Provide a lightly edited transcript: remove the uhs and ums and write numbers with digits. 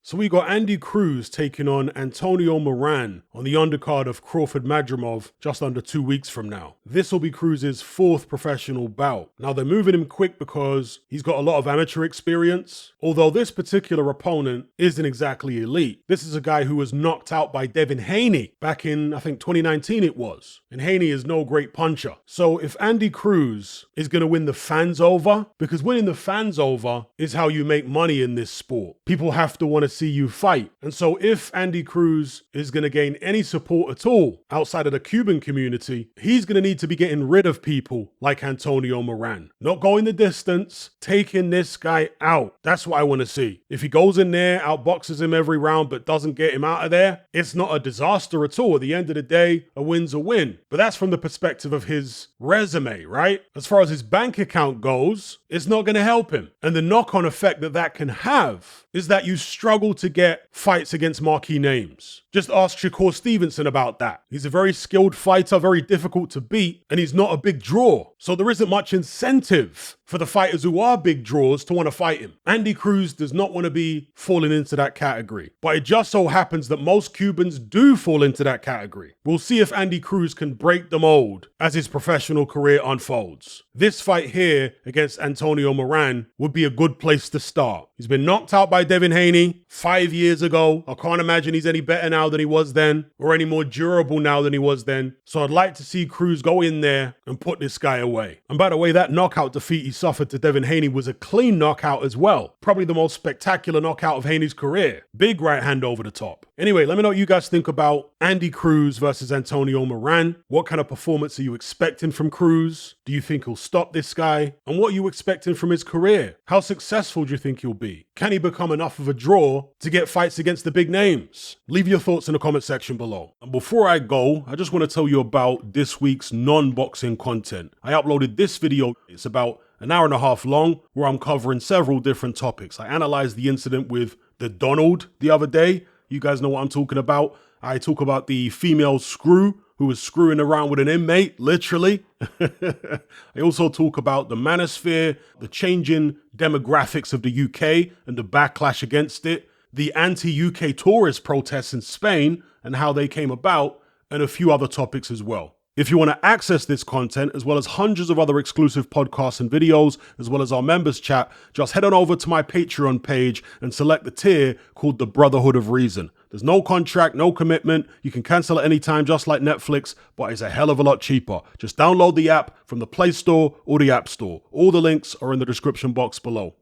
So we got Andy Cruz taking on Antonio Moran on the undercard of Crawford Madrimov just under 2 weeks from now. This will be Cruz's 4th professional bout. Now they're moving him quick because he's got a lot of amateur experience, although this particular opponent isn't exactly elite. This is a guy who was knocked out by Devin Haney back in, I think 2019 it was. And Haney is no great puncher. So if Andy Cruz is going to win the fans over, because winning the fans over is how you make money in this sport. People have to want to see you fight. And so if Andy Cruz is going to gain any support at all outside of the Cuban community, he's going to need to be getting rid of people like Antonio Moran. Not going the distance, taking this guy out. That's what I want to see. If he goes in there, outboxes him every round, but doesn't get him out of there, it's not a disaster at all. At the end of the day, a win's a win. But that's from the perspective of his resume, right? As far as his bank account goes, it's not going to help him. And the knock-on effect that can have is that you struggle to get fights against marquee names. Just ask Shakur Stevenson about that. He's a very skilled fighter, very difficult to beat, and he's not a big draw. So there isn't much incentive for the fighters who are big draws to want to fight him. Andy Cruz does not want to be falling into that category. But it just so happens that most Cubans do fall into that category. We'll see if Andy Cruz can break the mold as his professional career unfolds. This fight here against Antonio Moran would be a good place to start. He's been knocked out by Devin Haney 5 years ago. I can't imagine he's any better now than he was then, or any more durable now than he was then. So I'd like to see Cruz go in there and put this guy away. And by the way, that knockout defeat he suffered to Devin Haney was a clean knockout as well. Probably the most spectacular knockout of Haney's career. Big right hand over the top. Anyway, let me know what you guys think about Andy Cruz versus Antonio Moran. What kind of performance are you expecting from Cruz? Do you think he'll stop this guy? And what are you expecting from his career? How successful do you think he'll be? Can he become enough of a draw to get fights against the big names? Leave your thoughts in the comment section below. And before I go, I just want to tell you about this week's non-boxing content. I uploaded this video. It's about an hour and a half long, where I'm covering several different topics. I analyzed the incident with the Donald the other day. You guys know what I'm talking about. I talk about the female screw who was screwing around with an inmate, literally. I also talk about the manosphere, the changing demographics of the UK and the backlash against it, the anti-UK tourist protests in Spain and how they came about, and a few other topics as well. If you want to access this content, as well as hundreds of other exclusive podcasts and videos, as well as our members chat, just head on over to my Patreon page and select the tier called the Brotherhood of Reason. There's no contract, no commitment. You can cancel at any time, just like Netflix, but it's a hell of a lot cheaper. Just download the app from the Play Store or the App Store. All the links are in the description box below.